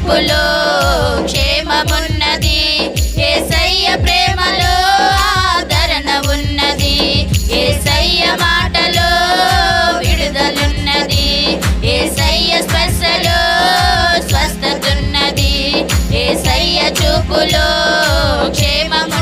చూపులో క్షేమమున్నది, యేసయ్య ప్రేమలో ఆదరణ ఉన్నది, యేసయ్య మాటలో విడుదలున్నది, యేసయ్య స్పర్శలో స్వస్థతున్నది, యేసయ్య చూపులో క్షేమము